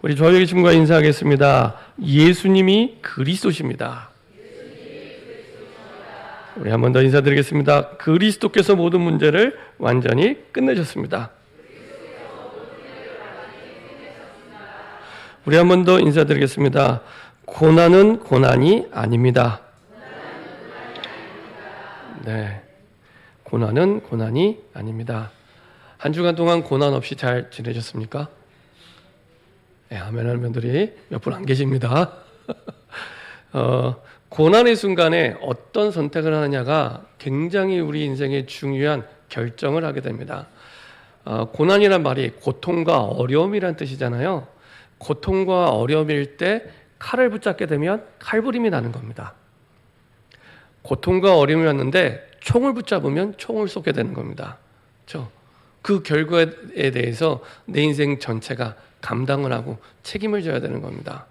우리 좌우에 계신 분과 인사하겠습니다. 예수님이 그리스도십니다. 우리 한 번 더 인사드리겠습니다. 그리스도께서 모든 문제를 완전히 끝내셨습니다. 우리 한 번 더 인사드리겠습니다. 고난은 고난이 아닙니다. 네, 고난은 고난이 아닙니다. 한 주간 동안 고난 없이 잘 지내셨습니까? 네, 아멘하는 분들이 몇 분 안 계십니다. 고난의 순간에 어떤 선택을 하느냐가 굉장히 우리 인생의 중요한 결정을 하게 됩니다. 고난이란 말이 고통과 어려움이란 뜻이잖아요. 고통과 어려움일 때 칼을 붙잡게 되면 칼부림이 나는 겁니다. 고통과 어려움이 왔는데 총을 붙잡으면 총을 쏘게 되는 겁니다. 그렇죠? 그 결과에 대해서 내 인생 전체가 감당을 하고 책임을 져야 되는 겁니다.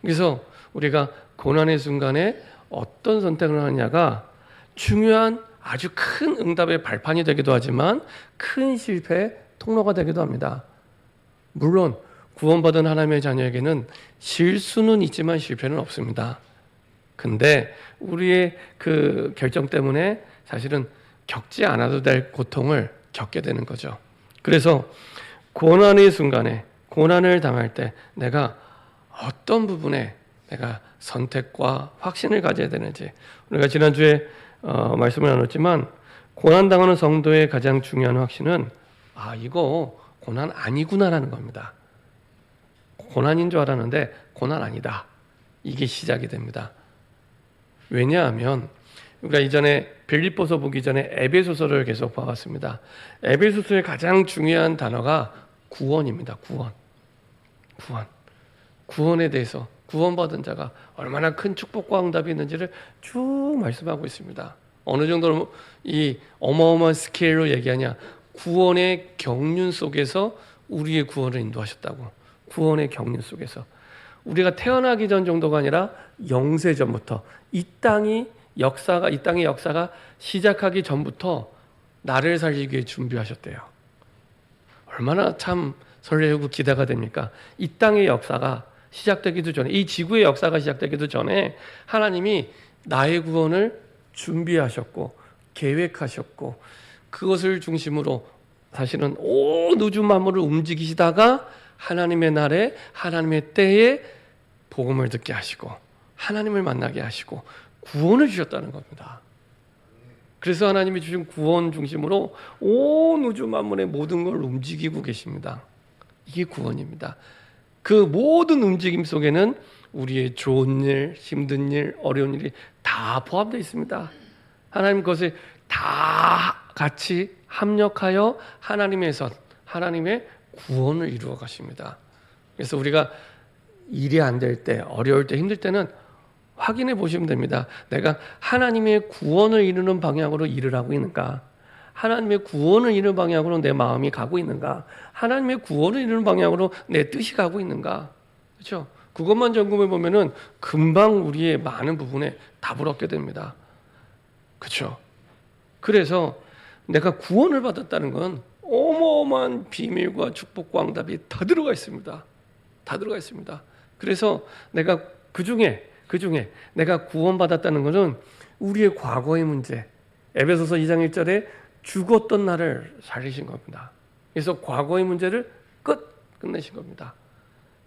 그래서 우리가 고난의 순간에 어떤 선택을 하느냐가 중요한 아주 큰 응답의 발판이 되기도 하지만 큰 실패의 통로가 되기도 합니다. 물론 구원받은 하나님의 자녀에게는 실수는 있지만 실패는 없습니다. 근데 우리의 그 결정 때문에 사실은 겪지 않아도 될 고통을 겪게 되는 거죠. 그래서 고난의 순간에, 고난을 당할 때 내가 어떤 부분에 내가 선택과 확신을 가져야 되는지, 우리가 지난주에 말씀을 나눴지만 고난당하는 성도의 가장 중요한 확신은 이거 고난 아니구나라는 겁니다. 고난인 줄 알았는데 고난 아니다. 이게 시작이 됩니다. 왜냐하면 우리가 이전에 빌립보서 보기 전에 에베소서를 계속 봐왔습니다. 에베소서의 가장 중요한 단어가 구원입니다. 구원에 대해서 구원받은 자가 얼마나 큰 축복과 응답이 있는지를 쭉 말씀하고 있습니다. 어느 정도로 이 어마어마한 스케일로 얘기하냐? 구원의 경륜 속에서 우리의 구원을 인도하셨다고. 구원의 경륜 속에서 우리가 태어나기 전 정도가 아니라 영세 전부터 이 땅의 역사가 시작하기 전부터 나를 살리기 위해 준비하셨대요. 얼마나 참 설레고 기대가 됩니까? 이 땅의 역사가 시작되기도 전에, 이 지구의 역사가 시작되기도 전에 하나님이 나의 구원을 준비하셨고 계획하셨고 그것을 중심으로 사실은 온 우주 만물을 움직이시다가 하나님의 날에 하나님의 때에 복음을 듣게 하시고 하나님을 만나게 하시고 구원을 주셨다는 겁니다. 그래서 하나님이 주신 구원 중심으로 온 우주 만물의 모든 걸 움직이고 계십니다. 이게 구원입니다. 그 모든 움직임 속에는 우리의 좋은 일, 힘든 일, 어려운 일이 다 포함되어 있습니다. 하나님 그것을 다 같이 합력하여 하나님의 선, 하나님의 구원을 이루어 가십니다. 그래서 우리가 일이 안 될 때, 어려울 때, 힘들 때는 확인해 보시면 됩니다. 내가 하나님의 구원을 이루는 방향으로 일을 하고 있는가? 하나님의 구원을 이루는 방향으로 내 마음이 가고 있는가? 하나님의 구원을 이루는 방향으로 내 뜻이 가고 있는가? 그렇죠? 그것만 점검해 보면은 금방 우리의 많은 부분에 답을 얻게 됩니다. 그렇죠? 그래서 내가 구원을 받았다는 건 어마어마한 비밀과 축복과 응답이 다 들어가 있습니다. 다 들어가 있습니다. 그래서 내가 그 중에 내가 구원받았다는 것은 우리의 과거의 문제, 에베소서 2장 1절에 죽었던 나를 살리신 겁니다. 그래서 과거의 문제를 끝내신 겁니다.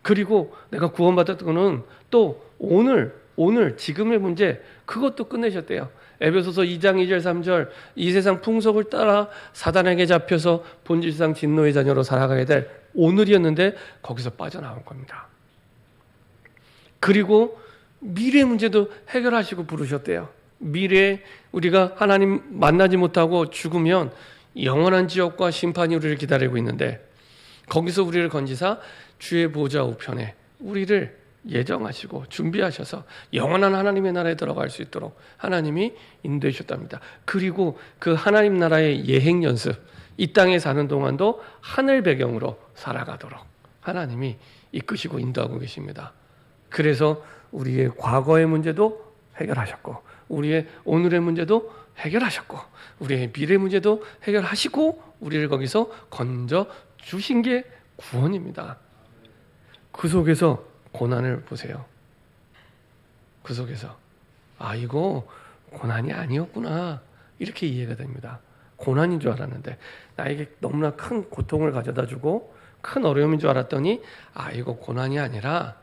그리고 내가 구원받았던 것은 또 오늘 지금의 문제 그것도 끝내셨대요. 에베소서 2장 2절 3절 이 세상 풍속을 따라 사단에게 잡혀서 본질상 진노의 자녀로 살아가게 될 오늘이었는데 거기서 빠져나온 겁니다. 그리고 미래 문제도 해결하시고 부르셨대요. 미래에 우리가 하나님 만나지 못하고 죽으면 영원한 지옥과 심판이 우리를 기다리고 있는데 거기서 우리를 건지사 주의 보좌 우편에 우리를 예정하시고 준비하셔서 영원한 하나님의 나라에 들어갈 수 있도록 하나님이 인도해 주셨답니다. 그리고 그 하나님 나라의 예행 연습, 이 땅에 사는 동안도 하늘 배경으로 살아가도록 하나님이 이끄시고 인도하고 계십니다. 그래서 우리의 과거의 문제도 해결하셨고 우리의 오늘의 문제도 해결하셨고 우리의 미래 문제도 해결하시고 우리를 거기서 건져 주신 게 구원입니다. 그 속에서 고난을 보세요. 그 속에서 이거 고난이 아니었구나 이렇게 이해가 됩니다. 고난인 줄 알았는데 나에게 너무나 큰 고통을 가져다 주고 큰 어려움인 줄 알았더니 이거 고난이 아니라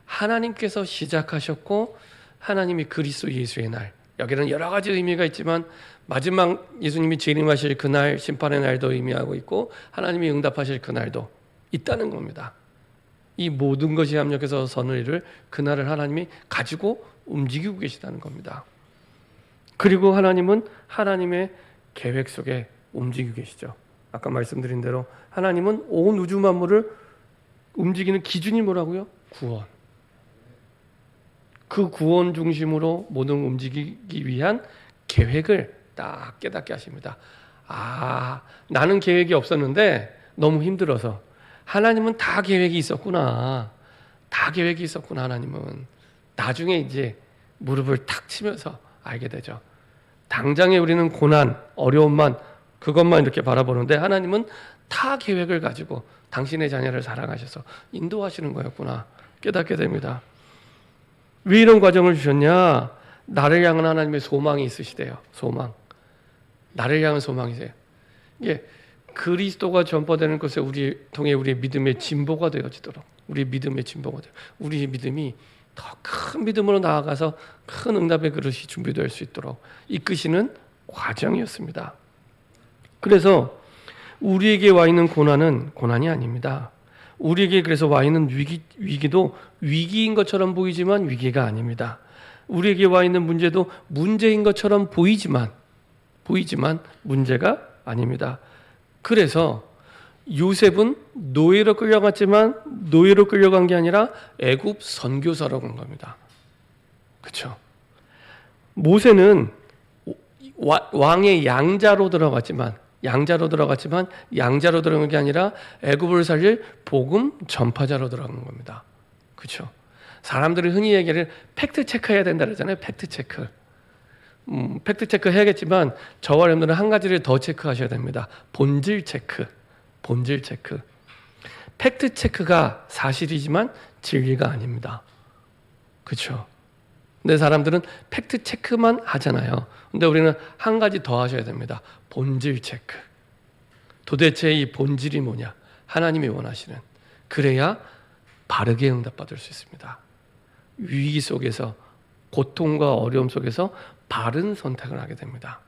하나님께서 시작하셨고 하나님이 그리스도 예수의 날, 여기는 여러 가지 의미가 있지만 마지막 예수님이 재림하실 그날, 심판의 날도 의미하고 있고 하나님이 응답하실 그날도 있다는 겁니다. 이 모든 것이 합력해서 선을 이룰 그날을 하나님이 가지고 움직이고 계시다는 겁니다. 그리고 하나님은 하나님의 계획 속에 움직이고 계시죠. 아까 말씀드린 대로 하나님은 온 우주 만물을 움직이는 기준이 뭐라고요? 구원. 그 구원 중심으로 모든 움직이기 위한 계획을 딱 깨닫게 하십니다. 나는 계획이 없었는데 너무 힘들어서 하나님은 다 계획이 있었구나. 다 계획이 있었구나. 하나님은 나중에 이제 무릎을 탁 치면서 알게 되죠. 당장에 우리는 고난, 어려움만 그것만 이렇게 바라보는데 하나님은 다 계획을 가지고 당신의 자녀를 사랑하셔서 인도하시는 거였구나 깨닫게 됩니다. 왜 이런 과정을 주셨냐? 나를 향한 하나님의 소망이 있으시대요. 소망. 나를 향한 소망이세요. 이게 그리스도가 전파되는 것에 통해 우리의 믿음의 진보가 되어지도록, 우리의 믿음의 진보가 되어, 우리의 믿음이 더 큰 믿음으로 나아가서 큰 응답의 그릇이 준비될 수 있도록 이끄시는 과정이었습니다. 그래서 우리에게 와 있는 고난은 고난이 아닙니다. 우리에게 그래서 와 있는 위기도 위기인 것처럼 보이지만 위기가 아닙니다. 우리에게 와 있는 문제도 문제인 것처럼 보이지만 문제가 아닙니다. 그래서 요셉은 노예로 끌려갔지만 노예로 끌려간 게 아니라 애굽 선교사로 간 겁니다. 그렇죠? 모세는 왕의 양자로 들어갔지만 양자로 들어간 게 아니라 애굽을 살릴 복음 전파자로 들어간 겁니다. 그렇죠? 사람들이 흔히 얘기를 팩트 체크해야 된다 그러잖아요. 팩트 체크. 팩트 체크 해야겠지만 저와 여러분들은 한 가지를 더 체크하셔야 됩니다. 본질 체크. 본질 체크. 팩트 체크가 사실이지만 진리가 아닙니다. 그렇죠? 근데 사람들은 팩트 체크만 하잖아요. 근데 우리는 한 가지 더 하셔야 됩니다. 본질 체크. 도대체 이 본질이 뭐냐? 하나님이 원하시는. 그래야 바르게 응답받을 수 있습니다. 위기 속에서, 고통과 어려움 속에서 바른 선택을 하게 됩니다.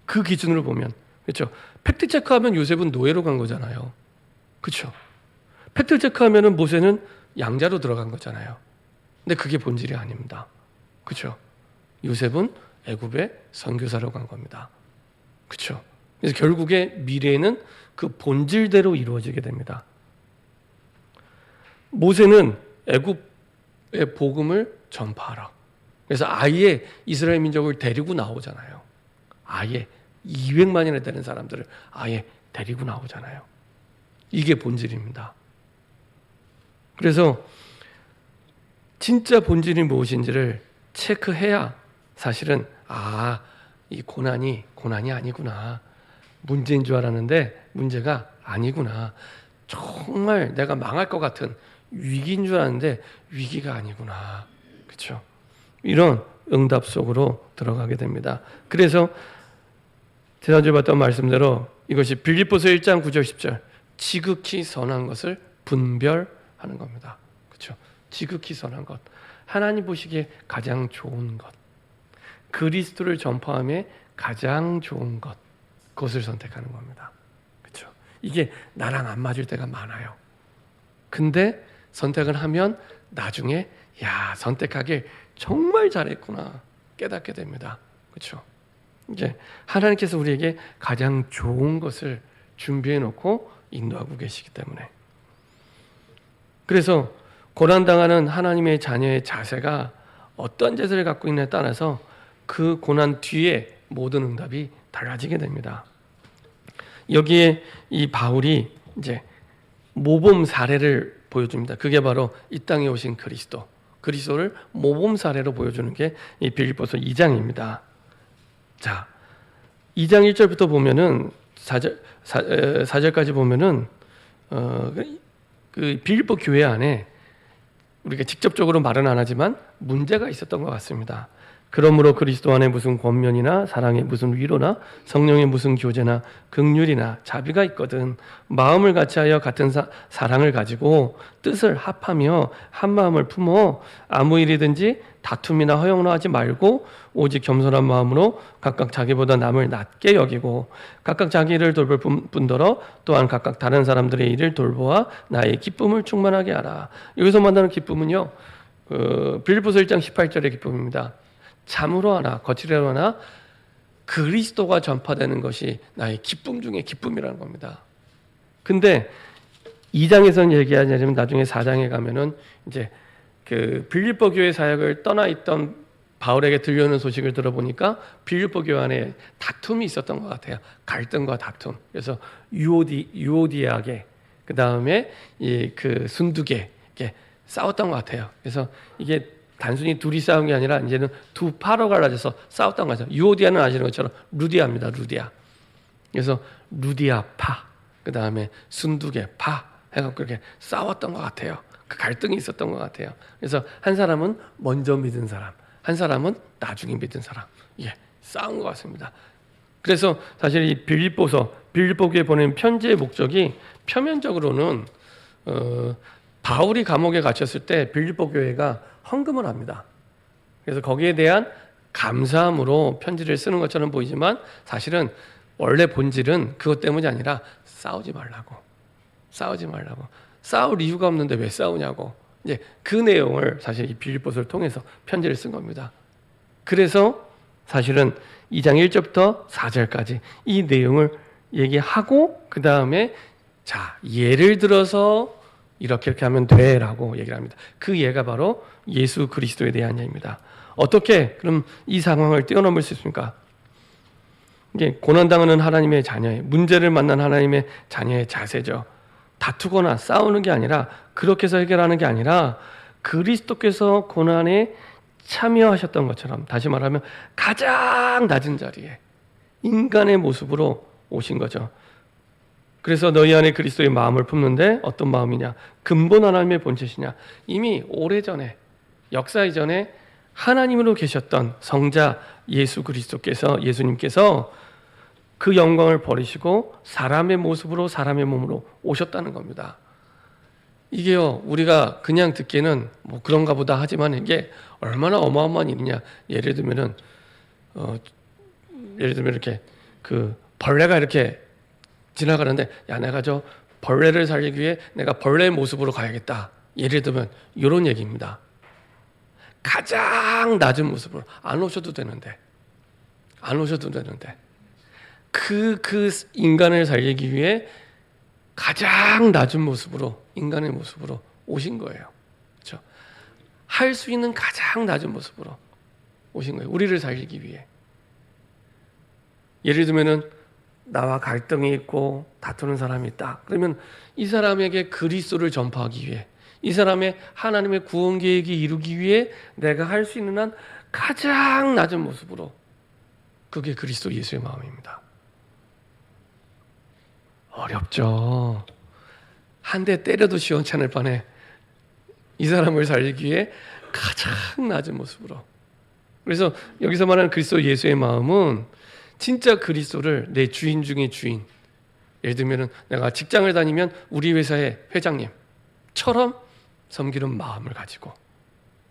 그 기준으로 보면, 그렇죠? 팩트 체크하면 요셉은 노예로 간 거잖아요. 그렇죠? 팩트 체크하면은 모세는 양자로 들어간 거잖아요. 근데 그게 본질이 아닙니다. 그렇죠? 요셉은 애굽의 선교사로 간 겁니다. 그렇죠? 그래서 결국에 미래에는 그 본질대로 이루어지게 됩니다. 모세는 애굽의 복음을 전파하라. 그래서 아예 이스라엘 민족을 데리고 나오잖아요. 아예 200만이나 되는 사람들을 아예 데리고 나오잖아요. 이게 본질입니다. 그래서 진짜 본질이 무엇인지를 체크해야 사실은 이 고난이 아니구나. 문제인 줄 알았는데 문제가 아니구나. 정말 내가 망할 것 같은 위기인 줄 알았는데 위기가 아니구나. 그렇죠? 이런 응답 속으로 들어가게 됩니다. 그래서 지난주에 봤던 말씀대로 이것이 빌립보서 1장 9절 10절 지극히 선한 것을 분별하는 겁니다. 그렇죠? 지극히 선한 것. 하나님 보시기에 가장 좋은 것. 그리스도를 전파함에 가장 좋은 것. 그것을 선택하는 겁니다. 그렇죠? 이게 나랑 안 맞을 때가 많아요. 근데 선택을 하면 나중에 선택하길 정말 잘했구나 깨닫게 됩니다. 그렇죠? 이제 하나님께서 우리에게 가장 좋은 것을 준비해 놓고 인도하고 계시기 때문에 그래서 고난당하는 하나님의 자녀의 자세가 어떤 자세를 갖고 있느냐에 따라서 그 고난 뒤에 모든 응답이 달라지게 됩니다. 여기에 이 바울이 이제 모범 사례를 보여줍니다. 그게 바로 이 땅에 오신 그리스도를 모범 사례로 보여주는 게 이 빌립보서 2장입니다. 자, 2장 1절부터 보면은 4절까지 보면은 그 빌립보 교회 안에 우리가 직접적으로 말은 안 하지만 문제가 있었던 것 같습니다. 그러므로 그리스도 안에 무슨 권면이나 사랑의 무슨 위로나 성령의 무슨 교제나 긍휼이나 자비가 있거든 마음을 같이하여 같은 사랑을 가지고 뜻을 합하며 한 마음을 품어 아무 일이든지 다툼이나 허용로 하지 말고 오직 겸손한 마음으로 각각 자기보다 남을 낮게 여기고 각각 자기 일을 돌볼 뿐더러 또한 각각 다른 사람들의 일을 돌보아 나의 기쁨을 충만하게 하라. 여기서 만나는 기쁨은요, 빌립보서 1장 18절의 기쁨입니다. 참으로 하나 거칠어로 하나 그리스도가 전파되는 것이 나의 기쁨 중에 기쁨이라는 겁니다. 근데 2장에서는 얘기하지 않으면 나중에 4장에 가면은 이제 그 빌립보 교회 사역을 떠나 있던 바울에게 들려오는 소식을 들어보니까 빌립보 교회 안에 다툼이 있었던 것 같아요. 갈등과 다툼. 그래서 유오디아게 그 다음에 이 그 순두계 이렇게 싸웠던 것 같아요. 그래서 이게 단순히 둘이 싸운 게 아니라 이제는 두 파로 갈라져서 싸웠던 거죠. 유오디아는 아시는 것처럼 루디아입니다. 루디아. 그래서 루디아 파, 그 다음에 순두계 파 해갖고 이렇게 싸웠던 것 같아요. 그 갈등이 있었던 것 같아요. 그래서 한 사람은 먼저 믿은 사람, 한 사람은 나중에 믿은 사람, 예, 싸운 것 같습니다. 그래서 사실 이 빌립보교에 보낸 편지의 목적이 표면적으로는 바울이 감옥에 갇혔을 때 빌립보 교회가 헌금을 합니다. 그래서 거기에 대한 감사함으로 편지를 쓰는 것처럼 보이지만 사실은 원래 본질은 그것 때문이 아니라 싸우지 말라고. 싸울 이유가 없는데 왜 싸우냐고. 이제 그 내용을 사실 이 빌립보서를 통해서 편지를 쓴 겁니다. 그래서 사실은 2장 1절부터 4절까지 이 내용을 얘기하고 그 다음에 자 예를 들어서 이렇게 하면 돼라고 얘기를 합니다. 그 예가 바로 예수 그리스도에 대한 예입니다. 어떻게 그럼 이 상황을 뛰어넘을 수 있습니까? 이게 고난당하는 하나님의 자녀의 문제를 만난 하나님의 자녀의 자세죠. 다투거나 싸우는 게 아니라 그렇게 해서 해결하는 게 아니라 그리스도께서 고난에 참여하셨던 것처럼 다시 말하면 가장 낮은 자리에 인간의 모습으로 오신 거죠. 그래서 너희 안에 그리스도의 마음을 품는데 어떤 마음이냐? 근본 하나님의 본체시냐? 이미 오래전에 역사 이전에 하나님으로 계셨던 성자 예수 그리스도께서 예수님께서 그 영광을 버리시고 사람의 모습으로 사람의 몸으로 오셨다는 겁니다. 이게요 우리가 그냥 듣기에는 뭐 그런가 보다 하지만 이게 얼마나 어마어마한 일이냐. 예를 들면 이렇게 그 벌레가 이렇게 지나가는데 야 내가 저 벌레를 살리기 위해 내가 벌레의 모습으로 가야겠다. 예를 들면 이런 얘기입니다. 가장 낮은 모습으로 안 오셔도 되는데 그 인간을 살리기 위해 가장 낮은 모습으로 인간의 모습으로 오신 거예요. 그렇죠? 할 수 있는 가장 낮은 모습으로 오신 거예요. 우리를 살리기 위해. 예를 들면은 나와 갈등이 있고 다투는 사람이 있다. 그러면 이 사람에게 그리스도를 전파하기 위해 이 사람의 하나님의 구원 계획이 이루기 위해 내가 할 수 있는 한 가장 낮은 모습으로 그게 그리스도 예수의 마음입니다. 어렵죠. 한 대 때려도 시원찮을 판에 이 사람을 살리기 위해 가장 낮은 모습으로. 그래서 여기서 말하는 그리스도 예수의 마음은 진짜 그리스도를 내 주인 중에 주인. 예를 들면 내가 직장을 다니면 우리 회사의 회장님처럼 섬기는 마음을 가지고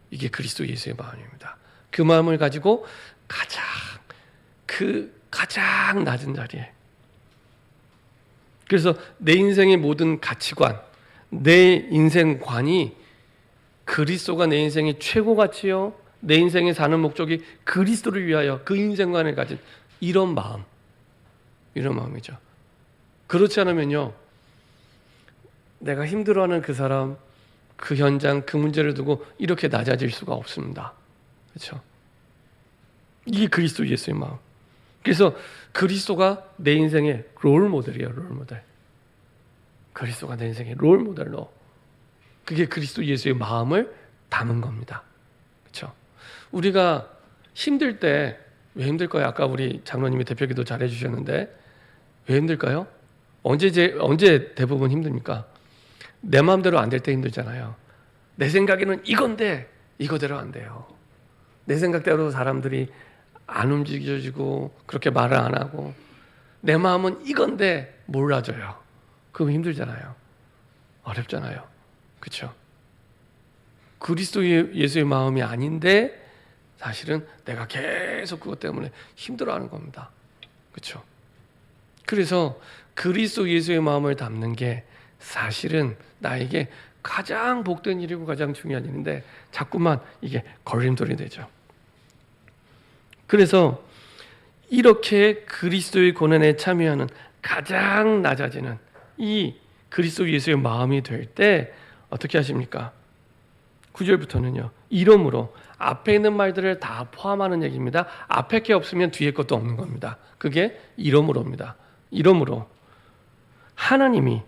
이게 그리스도 예수의 마음입니다. 그 마음을 가지고 가장 낮은 자리에. 그래서 내 인생의 모든 가치관, 내 인생관이 그리스도가 내 인생의 최고 가치요. 내 인생에 사는 목적이 그리스도를 위하여 그 인생관을 가진 이런 마음이죠. 그렇지 않으면요, 내가 힘들어하는 그 사람, 그 현장, 그 문제를 두고 이렇게 낮아질 수가 없습니다. 그렇죠? 이게 그리스도 예수의 마음. 그래서 그리스도가 내 인생의 롤 모델이에요. 롤 모델. 그리스도가 내 인생의 롤 모델로. 그게 그리스도 예수의 마음을 담은 겁니다. 그렇죠? 우리가 힘들 때 왜 힘들까요? 아까 우리 장로님이 대표기도 잘해 주셨는데 왜 힘들까요? 언제 대부분 힘듭니까? 내 마음대로 안 될 때 힘들잖아요. 내 생각에는 이건데 이거대로 안 돼요. 내 생각대로 사람들이 안 움직여지고 그렇게 말을 안 하고 내 마음은 이건데 몰라줘요. 그럼 힘들잖아요. 어렵잖아요. 그렇죠? 그리스도 예수의 마음이 아닌데 사실은 내가 계속 그것 때문에 힘들어하는 겁니다. 그렇죠? 그래서 그리스도 예수의 마음을 담는 게 사실은 나에게 가장 복된 일이고 가장 중요한 일인데 자꾸만 이게 걸림돌이 되죠. 그래서 이렇게 그리스도의 고난에 참여하는 가장 낮아지는 이 그리스도 예수의 마음이 될 때 어떻게 하십니까? 9절부터는요. 이러므로 앞에 있는 말들을 다 포함하는 얘기입니다. 앞에 게 없으면 뒤에 것도 없는 겁니다. 그게 이러므로입니다. 이러므로 하나님이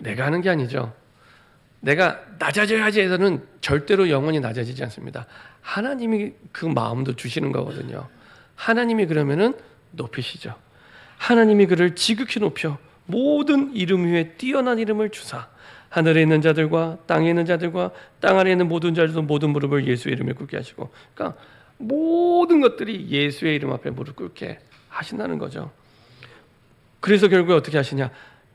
내가 하는 게 아니죠. 내가 낮아져야지 해서는 절대로 영원히 낮아지지 않습니다. 하나님이 그 마음도 주시는 거거든요. 하나님이 그러면은 높이시죠. 하나님이 그를 지극히 높여 모든 이름 위에 뛰어난 이름을 주사 하늘에 있는 자들과 땅에 있는 자들과 땅 아래에 있는 모든 자들도 모든 무릎을 예수의 이름에 꿇게 하시고, 그러니까 모든 것들이 예수의 이름 앞에 무릎 꿇게 하신다는 거죠. 그래서 결국에 어떻게 하시냐?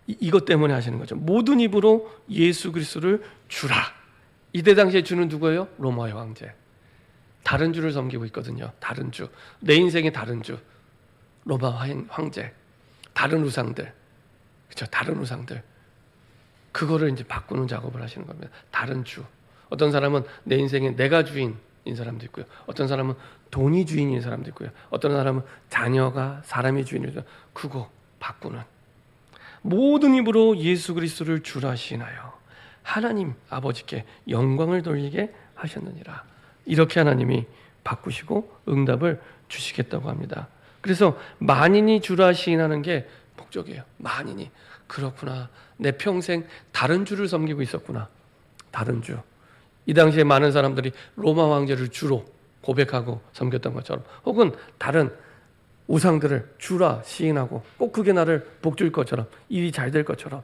이것 때문에 하시는 거죠. 모든 입으로 예수 그리스도를 주라. 이때 당시에 주는 누구예요? 로마의 황제. 다른 주를 섬기고 있거든요. 다른 주. 내 인생의 다른 주. 로마 황제. 다른 우상들. 그렇죠? 다른 우상들. 그거를 이제 바꾸는 작업을 하시는 겁니다. 다른 주. 어떤 사람은 내 인생에 내가 주인인 사람도 있고요. 어떤 사람은 돈이 주인인 사람도 있고요. 어떤 사람은 자녀가 사람이 주인이죠. 그거 바꾸는. 모든 입으로 예수 그리스도를 주라 시인하여 하나님 아버지께 영광을 돌리게 하셨느니라. 이렇게 하나님이 바꾸시고 응답을 주시겠다고 합니다. 그래서 만인이 주라 시인하는 게 목적이에요. 만인이. 그렇구나. 내 평생 다른 주를 섬기고 있었구나. 다른 주. 이 당시에 많은 사람들이 로마 황제를 주로 고백하고 섬겼던 것처럼, 혹은 다른 우상들을 주라 시인하고 꼭 그게 나를 복줄 것처럼, 일이 잘 될 것처럼,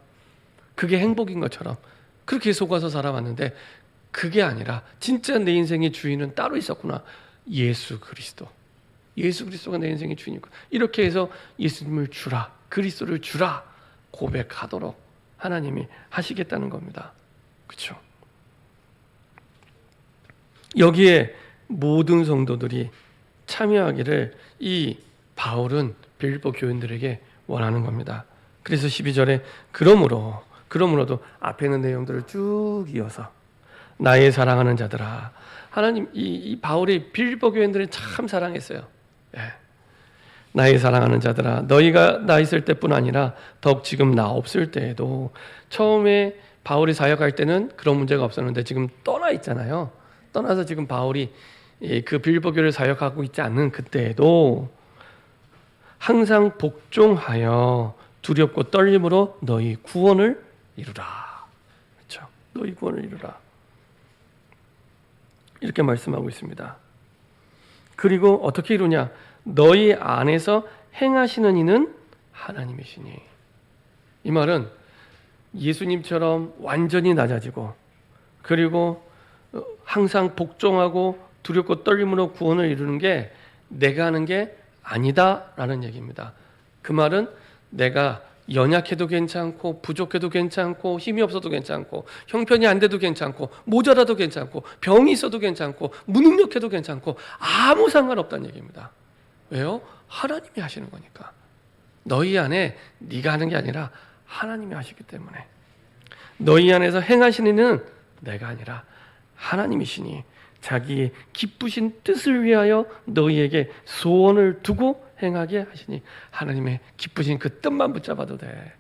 그게 행복인 것처럼 그렇게 속아서 살아왔는데 그게 아니라 진짜 내 인생의 주인은 따로 있었구나. 예수 그리스도. 예수 그리스도가 내 인생의 주인이고, 이렇게 해서 예수님을 주라, 그리스도를 주라 고백하도록 하나님이 하시겠다는 겁니다. 그렇죠? 여기에 모든 성도들이 참여하기를 이 바울은 빌립보 교인들에게 원하는 겁니다. 그래서 12절에 그러므로도 앞에 있는 내용들을 쭉 이어서 나의 사랑하는 자들아. 하나님 이 바울이 빌립보 교인들을 참 사랑했어요. 예. 나의 사랑하는 자들아, 너희가 나 있을 때뿐 아니라 더욱 지금 나 없을 때에도, 처음에 바울이 사역할 때는 그런 문제가 없었는데 지금 떠나 있잖아요. 떠나서 지금 바울이 그 빌립보 교회를 사역하고 있지 않는 그때에도 항상 복종하여 두렵고 떨림으로 너희 구원을 이루라. 그렇죠? 너희 구원을 이루라. 이렇게 말씀하고 있습니다. 그리고 어떻게 이루냐? 너희 안에서 행하시는 이는 하나님이시니. 이 말은 예수님처럼 완전히 낮아지고, 그리고 항상 복종하고 두렵고 떨림으로 구원을 이루는 게 내가 하는 게 아니다라는 얘기입니다. 그 말은 내가 연약해도 괜찮고 부족해도 괜찮고 힘이 없어도 괜찮고 형편이 안 돼도 괜찮고 모자라도 괜찮고 병이 있어도 괜찮고 무능력해도 괜찮고 아무 상관없다는 얘기입니다. 왜요? 하나님이 하시는 거니까. 너희 안에 네가 하는 게 아니라 하나님이 하시기 때문에. 너희 안에서 행하시는 이는 내가 아니라 하나님이시니 자기의 기쁘신 뜻을 위하여 너희에게 소원을 두고 행하게 하시니. 하나님의 기쁘신 그 뜻만 붙잡아도 돼.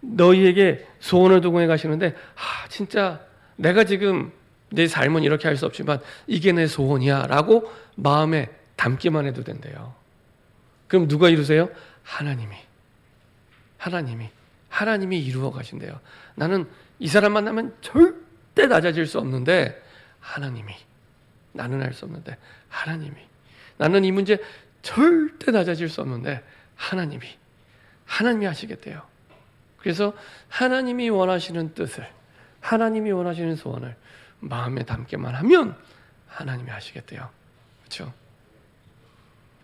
너희에게 소원을 두고 행하시는데 진짜 내가 지금 내 삶은 이렇게 할 수 없지만 이게 내 소원이야 라고 마음에 담기만 해도 된대요. 그럼 누가 이루세요? 하나님이 이루어 가신대요. 나는 이 사람 만나면 절대 낮아질 수 없는데 하나님이, 나는 할 수 없는데 하나님이, 나는 이 문제 절대 낮아질 수 없는데 하나님이 하시겠대요. 그래서 하나님이 원하시는 뜻을, 하나님이 원하시는 소원을 마음에 담게만 하면 하나님이 하시겠대요. 그렇죠?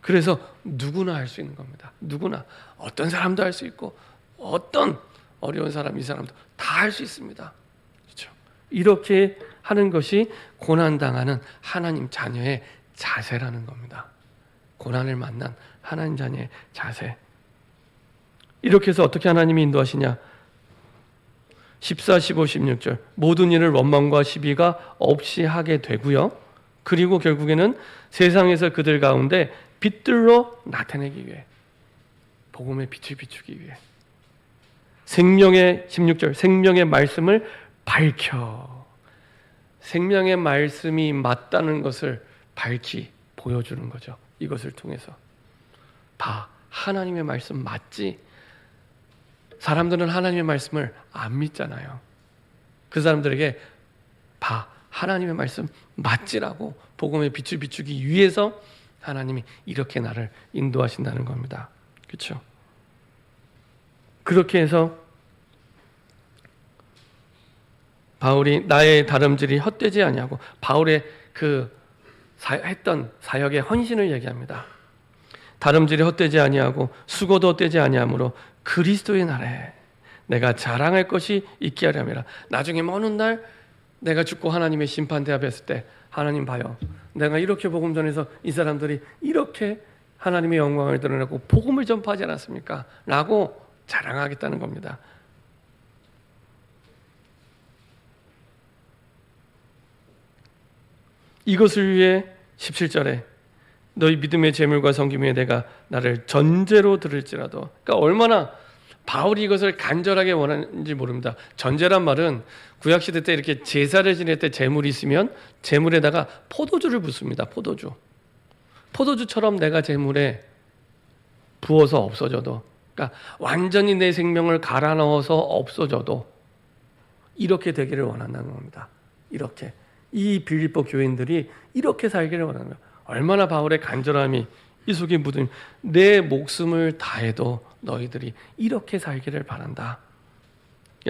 그래서 누구나 할 수 있는 겁니다. 누구나, 어떤 사람도 할 수 있고 어떤 어려운 사람, 이 사람도 다 할 수 있습니다. 그렇죠? 이렇게 하는 것이 고난당하는 하나님 자녀의 자세라는 겁니다. 고난을 만난 하나님 자녀의 자세. 이렇게 해서 어떻게 하나님이 인도하시냐? 14, 15, 16절 모든 일을 원망과 시비가 없이 하게 되고요. 그리고 결국에는 세상에서 그들 가운데 빛들로 나타내기 위해, 복음의 빛을 비추기 위해 생명의 16절 생명의 말씀을 밝혀, 생명의 말씀이 맞다는 것을 밝히 보여주는 거죠. 이것을 통해서 봐, 하나님의 말씀 맞지? 사람들은 하나님의 말씀을 안 믿잖아요. 그 사람들에게 봐, 하나님의 말씀 맞지라고 복음의 빛을 비추기 위해서 하나님이 이렇게 나를 인도하신다는 겁니다. 그렇죠? 그렇게 해서 바울이 나의 다름질이 헛되지 아니하고, 바울의 그 했던 사역의 헌신을 얘기합니다. 다름질이 헛되지 아니하고 수고도 헛되지 아니하므로 그리스도의 날에 내가 자랑할 것이 있게 하려 함이라. 나중에 먼 훗날 내가 죽고 하나님의 심판대 앞에 섰을 때, 하나님 봐요, 내가 이렇게 복음 전해서 이 사람들이 이렇게 하나님의 영광을 드러내고 복음을 전파하지 않았습니까? 라고 자랑하겠다는 겁니다. 이것을 위해 17절에 너희 믿음의 재물과 섬김에 내가 나를 전제로 들을지라도, 그러니까 얼마나 바울이 이것을 간절하게 원하는지 모릅니다. 전제란 말은 구약시대 때 이렇게 제사를 지낼 때 재물이 있으면 재물에다가 포도주를 붓습니다. 포도주처럼 내가 재물에 부어서 없어져도, 그러니까 완전히 내 생명을 갈아 넣어서 없어져도 이렇게 되기를 원한다는 겁니다. 이렇게 이 빌립보 교인들이 이렇게 살기를 원하는 거예요. 얼마나 바울의 간절함이 이 속에 묻은, 내 목숨을 다해도 너희들이 이렇게 살기를 바란다.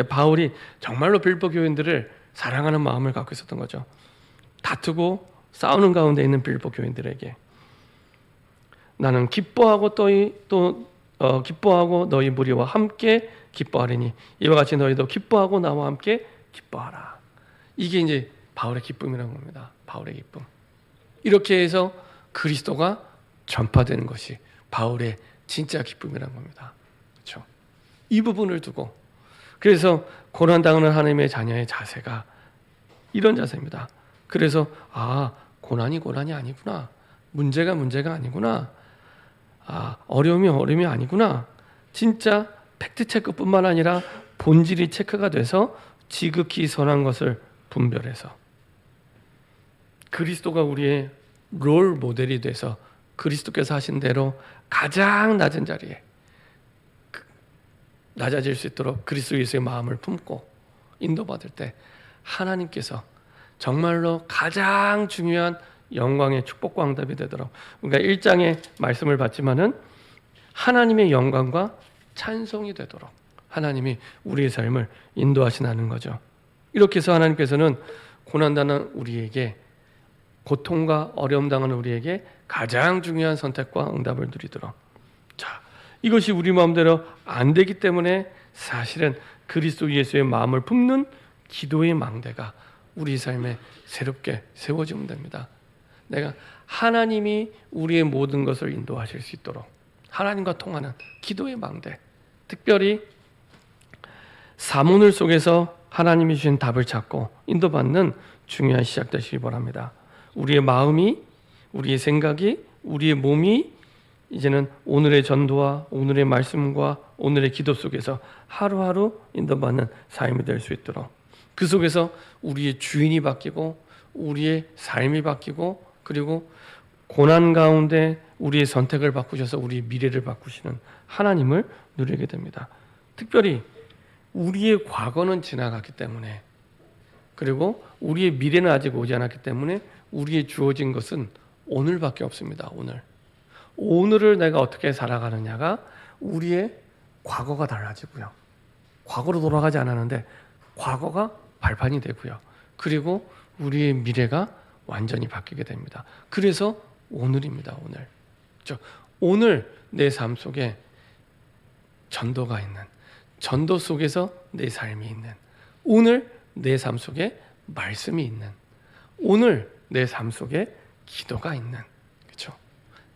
바울이 정말로 빌립보 교인들을 사랑하는 마음을 갖고 있었던 거죠. 다투고 싸우는 가운데 있는 빌립보 교인들에게 나는 기뻐하고 기뻐하고 너희 무리와 함께 기뻐하리니 이와 같이 너희도 기뻐하고 나와 함께 기뻐하라. 이게 이제 바울의 기쁨이라는 겁니다. 바울의 기쁨. 이렇게 해서 그리스도가 전파되는 것이 바울의 진짜 기쁨이라는 겁니다. 그렇죠? 이 부분을 두고, 그래서 고난당하는 하나님의 자녀의 자세가 이런 자세입니다. 그래서 고난이 아니구나, 문제가 아니구나, 어려움이 아니구나, 진짜 팩트 체크뿐만 아니라 본질이 체크가 돼서 지극히 선한 것을 분별해서 그리스도가 우리의 롤 모델이 돼서 그리스도께서 하신 대로 가장 낮은 자리에 낮아질 수 있도록 그리스도 예수의 마음을 품고 인도받을 때, 하나님께서 정말로 가장 중요한 영광의 축복과 응답이 되도록, 그러니까 1장의 말씀을 받지만은 하나님의 영광과 찬송이 되도록 하나님이 우리의 삶을 인도하시는 거죠. 이렇게 해서 하나님께서는 고난당하는 우리에게, 고통과 어려움 당하는 우리에게 가장 중요한 선택과 응답을 누리도록. 자, 이것이 우리 마음대로 안 되기 때문에 사실은 그리스도 예수의 마음을 품는 기도의 망대가 우리 삶에 새롭게 세워지면 됩니다. 내가 하나님이 우리의 모든 것을 인도하실 수 있도록 하나님과 통하는 기도의 망대, 특별히 사문을 속에서 하나님이 주신 답을 찾고 인도받는 중요한 시작 되시기 바랍니다. 우리의 마음이, 우리의 생각이, 우리의 몸이 이제는 오늘의 전도와 오늘의 말씀과 오늘의 기도 속에서 하루하루 인도받는 삶이 될 수 있도록, 그 속에서 우리의 주인이 바뀌고 우리의 삶이 바뀌고, 그리고 고난 가운데 우리의 선택을 바꾸셔서 우리의 미래를 바꾸시는 하나님을 누리게 됩니다. 특별히 우리의 과거는 지나갔기 때문에, 그리고 우리의 미래는 아직 오지 않았기 때문에 우리의 주어진 것은 오늘밖에 없습니다. 오늘을 내가 어떻게 살아가느냐가 우리의 과거가 달라지고요. 과거로 돌아가지 않았는데 과거가 발판이 되고요. 그리고 우리의 미래가 완전히 바뀌게 됩니다. 그래서 오늘입니다. 오늘. 그렇죠? 오늘 내 삶 속에 전도가 있는, 전도 속에서 내 삶이 있는, 오늘 내 삶 속에 말씀이 있는, 오늘 내 삶 속에 기도가 있는. 그렇죠?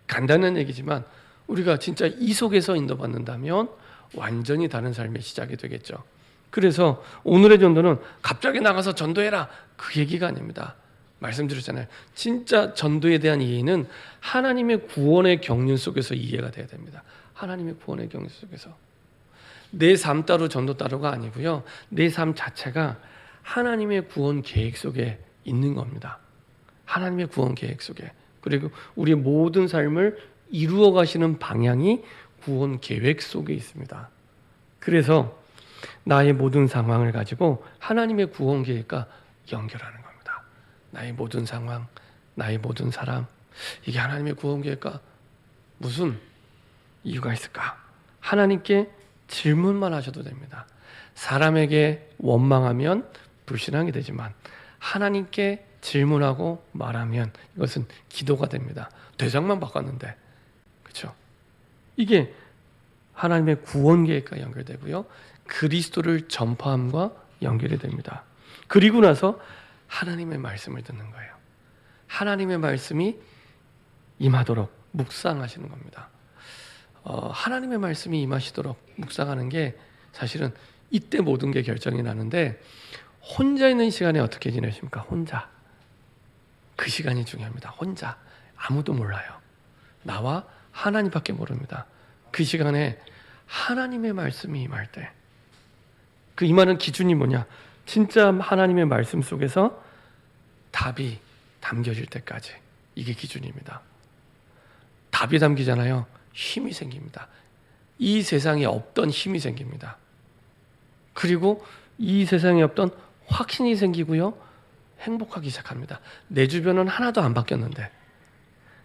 간단한 얘기지만 우리가 진짜 이 속에서 인도받는다면 완전히 다른 삶의 시작이 되겠죠. 그래서 오늘의 전도는 갑자기 나가서 전도해라 그 얘기가 아닙니다. 말씀드렸잖아요. 진짜 전도에 대한 이해는 하나님의 구원의 경륜 속에서 이해가 돼야 됩니다. 하나님의 구원의 경륜 속에서. 내 삶 따로 전도 따로가 아니고요. 내 삶 자체가 하나님의 구원 계획 속에 있는 겁니다. 하나님의 구원 계획 속에. 그리고 우리의 모든 삶을 이루어 가시는 방향이 구원 계획 속에 있습니다. 그래서 나의 모든 상황을 가지고 하나님의 구원 계획과 연결하는 겁니다. 나의 모든 상황, 나의 모든 사람, 이게 하나님의 구원 계획과 무슨 이유가 있을까? 하나님께 질문만 하셔도 됩니다. 사람에게 원망하면 불신앙이 되지만 하나님께 질문하고 말하면 이것은 기도가 됩니다. 대상만 바꿨는데, 그렇죠? 이게 하나님의 구원 계획과 연결되고요. 그리스도를 전파함과 연결이 됩니다. 그리고 나서 하나님의 말씀을 듣는 거예요. 하나님의 말씀이 임하도록 묵상하시는 겁니다. 하나님의 말씀이 임하시도록 묵상하는 게 사실은 이때 모든 게 결정이 나는데, 혼자 있는 시간에 어떻게 지내십니까? 혼자. 그 시간이 중요합니다. 혼자. 아무도 몰라요. 나와 하나님밖에 모릅니다. 그 시간에 하나님의 말씀이 임할 때, 그 임하는 기준이 뭐냐? 진짜 하나님의 말씀 속에서 답이 담겨질 때까지. 이게 기준입니다. 답이 담기잖아요. 힘이 생깁니다. 이 세상에 없던 힘이 생깁니다. 그리고 이 세상에 없던 확신이 생기고요. 행복하기 시작합니다. 내 주변은 하나도 안 바뀌었는데,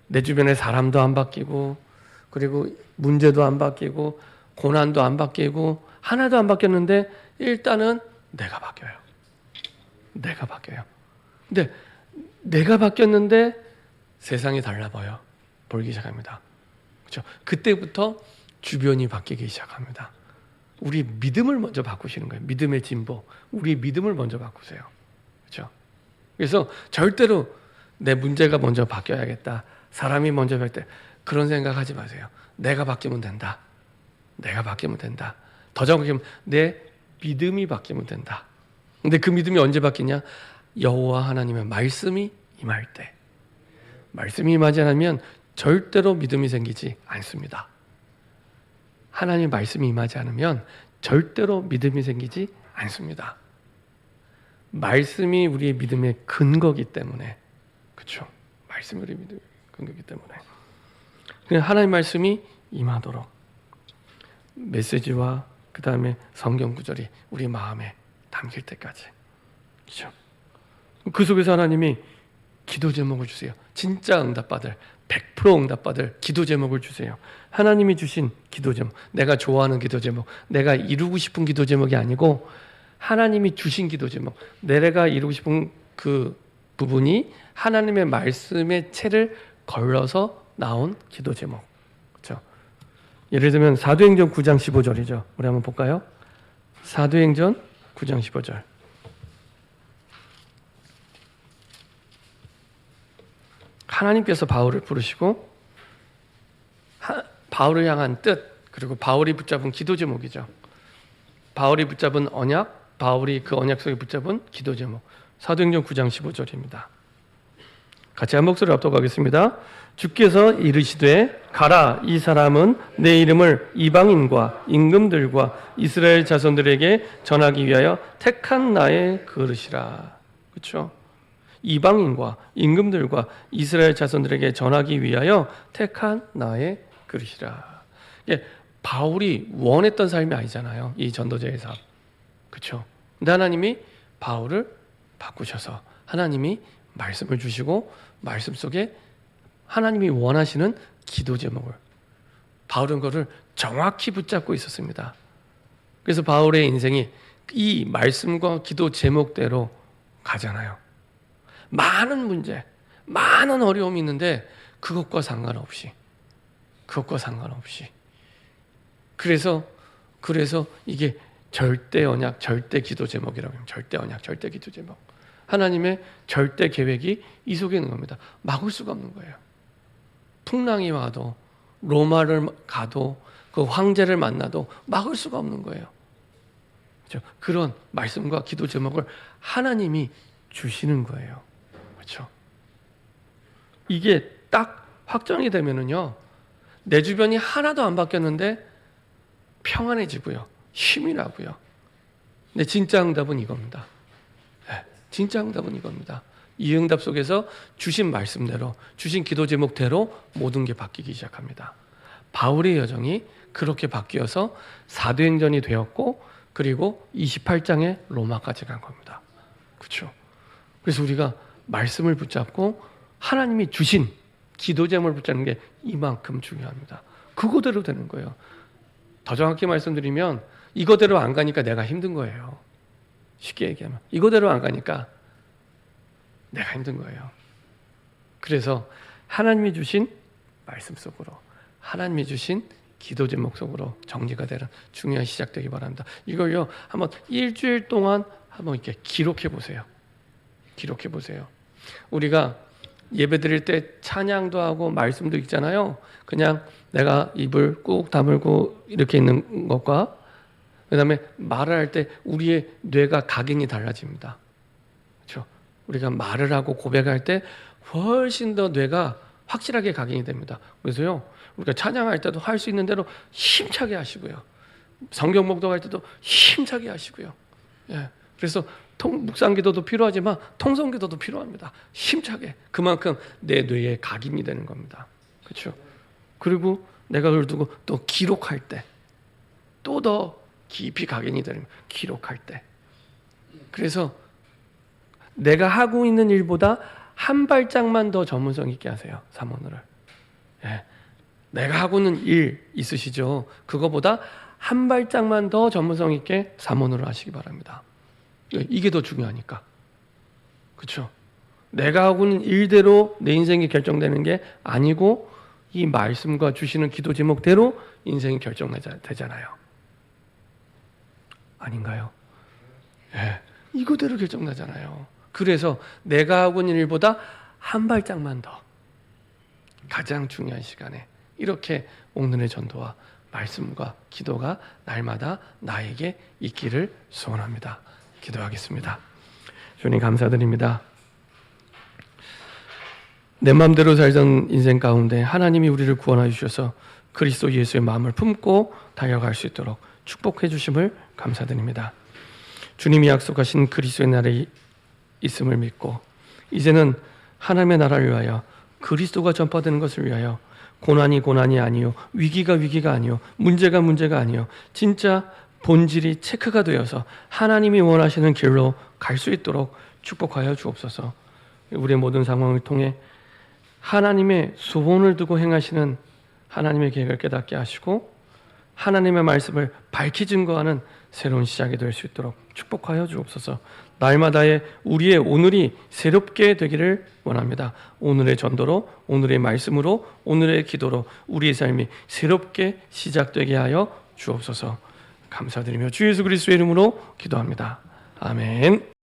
내 주변의 사람도 안 바뀌고, 그리고 문제도 안 바뀌고, 고난도 안 바뀌고, 하나도 안 바뀌었는데 일단은 내가 바뀌어요. 내가 바뀌어요. 근데 내가 바뀌었는데 세상이 달라 보이기 시작합니다. 그렇죠? 그때부터 주변이 바뀌기 시작합니다. 우리 믿음을 먼저 바꾸시는 거예요. 믿음의 진보. 우리 믿음을 먼저 바꾸세요. 그렇죠? 그래서 절대로 내 문제가 먼저 바뀌어야겠다. 사람이 먼저 바뀔 때 그런 생각하지 마세요. 내가 바뀌면 된다. 내가 바뀌면 된다. 더 정확하게 내 믿음이 바뀌면 된다. 근데 그 믿음이 언제 바뀌냐? 여호와 하나님의 말씀이 임할 때. 말씀이 임하지 않으면 절대로 믿음이 생기지 않습니다. 하나님 말씀이 임하지 않으면 절대로 믿음이 생기지 않습니다. 말씀이 우리의 믿음의 근거이기 때문에, 그렇죠? 말씀이 우리의 믿음의 근거이기 때문에 그냥 하나님 말씀이 임하도록 메시지와 그 다음에 성경 구절이 우리 마음에 담길 때까지, 그렇죠? 그 속에서 하나님이 기도 제목을 주세요. 진짜 응답받을 100% 응답받을 기도 제목을 주세요. 하나님이 주신 기도 제목, 내가 좋아하는 기도 제목, 내가 이루고 싶은 기도 제목이 아니고 하나님이 주신 기도 제목, 내가 이루고 싶은 그 부분이 하나님의 말씀의 채를 걸러서 나온 기도 제목. 그렇죠? 예를 들면 사도행전 9장 15절이죠. 우리 한번 볼까요? 사도행전 9장 15절. 하나님께서 바울을 부르시고 바울을 향한 뜻, 그리고 바울이 붙잡은 기도 제목이죠. 바울이 붙잡은 언약, 바울이 그 언약 속에 붙잡은 기도 제목. 사도행전 9장 15절입니다. 같이 한 목소리 합독하겠습니다. 주께서 이르시되 가라, 이 사람은 내 이름을 이방인과 임금들과 이스라엘 자손들에게 전하기 위하여 택한 나의 그릇이라. 그렇죠? 이방인과 임금들과 이스라엘 자손들에게 전하기 위하여 택한 나의 그릇이라. 예, 바울이 원했던 삶이 아니잖아요. 이 전도자의 삶. 그렇죠? 근데 하나님이 바울을 바꾸셔서 하나님이 말씀을 주시고 말씀 속에 하나님이 원하시는 기도 제목을, 바울은 그것을 정확히 붙잡고 있었습니다. 그래서 바울의 인생이 이 말씀과 기도 제목대로 가잖아요. 많은 문제, 많은 어려움이 있는데 그것과 상관없이 그래서 이게 절대 언약, 절대 기도 제목이라고 합니다. 절대 언약, 절대 기도 제목. 하나님의 절대 계획이 이 속에 있는 겁니다. 막을 수가 없는 거예요. 풍랑이 와도, 로마를 가도, 그 황제를 만나도 막을 수가 없는 거예요. 그렇죠? 그런 말씀과 기도 제목을 하나님이 주시는 거예요. 그렇죠? 이게 딱 확정이 되면은요, 내 주변이 하나도 안 바뀌었는데 평안해지고요, 힘이 나고요. 근데 진짜 응답은 이겁니다. 진짜 응답은 이겁니다. 이 응답 속에서 주신 말씀대로, 주신 기도 제목대로 모든 게 바뀌기 시작합니다. 바울의 여정이 그렇게 바뀌어서 사도행전이 되었고, 그리고 28장에 로마까지 간 겁니다. 그렇죠? 그래서 우리가 말씀을 붙잡고 하나님이 주신 기도 제목을 붙잡는 게 이만큼 중요합니다. 그거대로 되는 거예요. 더 정확히 말씀드리면 이거대로 안 가니까 내가 힘든 거예요. 쉽게 얘기하면 이거대로 안 가니까 내가 힘든 거예요. 그래서 하나님이 주신 말씀 속으로, 하나님이 주신 기도 제목 속으로 정리가 되는 중요한 시작되기 바랍니다. 이걸요, 한번 일주일 동안 한번 이렇게 기록해 보세요. 기록해 보세요. 우리가 예배 드릴 때 찬양도 하고 말씀도 읽잖아요. 그냥 내가 입을 꾹 다물고 이렇게 있는 것과, 그다음에 말을 할 때 우리의 뇌가 각인이 달라집니다. 그렇죠? 우리가 말을 하고 고백할 때 훨씬 더 뇌가 확실하게 각인이 됩니다. 그래서요, 우리가 찬양할 때도 할 수 있는 대로 힘차게 하시고요, 성경 목독할 때도 힘차게 하시고요. 예, 그래서 묵상기도도 필요하지만 통성기도도 필요합니다. 힘차게. 그만큼 내 뇌에 각인이 되는 겁니다. 그렇죠? 그리고 내가 그걸 두고 또 기록할 때 또 더 깊이 각인이 되는 거예요. 기록할 때. 그래서 내가 하고 있는 일보다 한 발짝만 더 전문성 있게 하세요. 삼원어를. 예. 내가 하고 있는 일 있으시죠? 그거보다 한 발짝만 더 전문성 있게 삼원어를 하시기 바랍니다. 이게 더 중요하니까. 그렇죠? 내가 하고 있는 일대로 내 인생이 결정되는 게 아니고 이 말씀과 주시는 기도 제목대로 인생이 결정되잖아요. 아닌가요? 예, 이거대로 결정나잖아요. 그래서 내가 하고 있는 일보다 한 발짝만 더, 가장 중요한 시간에 이렇게 오늘의 전도와 말씀과 기도가 날마다 나에게 있기를 소원합니다. 기도하겠습니다. 주님 감사드립니다. 내 마음대로 살던 인생 가운데 하나님이 우리를 구원하여 주셔서 그리스도 예수의 마음을 품고 달려갈 수 있도록 축복해 주심을 감사드립니다. 주님이 약속하신 그리스도의 날이 있음을 믿고 이제는 하나님의 나라를 위하여, 그리스도가 전파되는 것을 위하여 고난이 아니요, 위기가 아니요, 문제가 아니요, 진짜 본질이 체크가 되어서 하나님이 원하시는 길로 갈 수 있도록 축복하여 주옵소서. 우리의 모든 상황을 통해 하나님의 소원을 두고 행하시는 하나님의 계획을 깨닫게 하시고 하나님의 말씀을 밝히 증거하는 새로운 시작이 될 수 있도록 축복하여 주옵소서. 날마다의 우리의 오늘이 새롭게 되기를 원합니다. 오늘의 전도로, 오늘의 말씀으로, 오늘의 기도로 우리의 삶이 새롭게 시작되게 하여 주옵소서. 감사드리며 주 예수 그리스도의 이름으로 기도합니다. 아멘.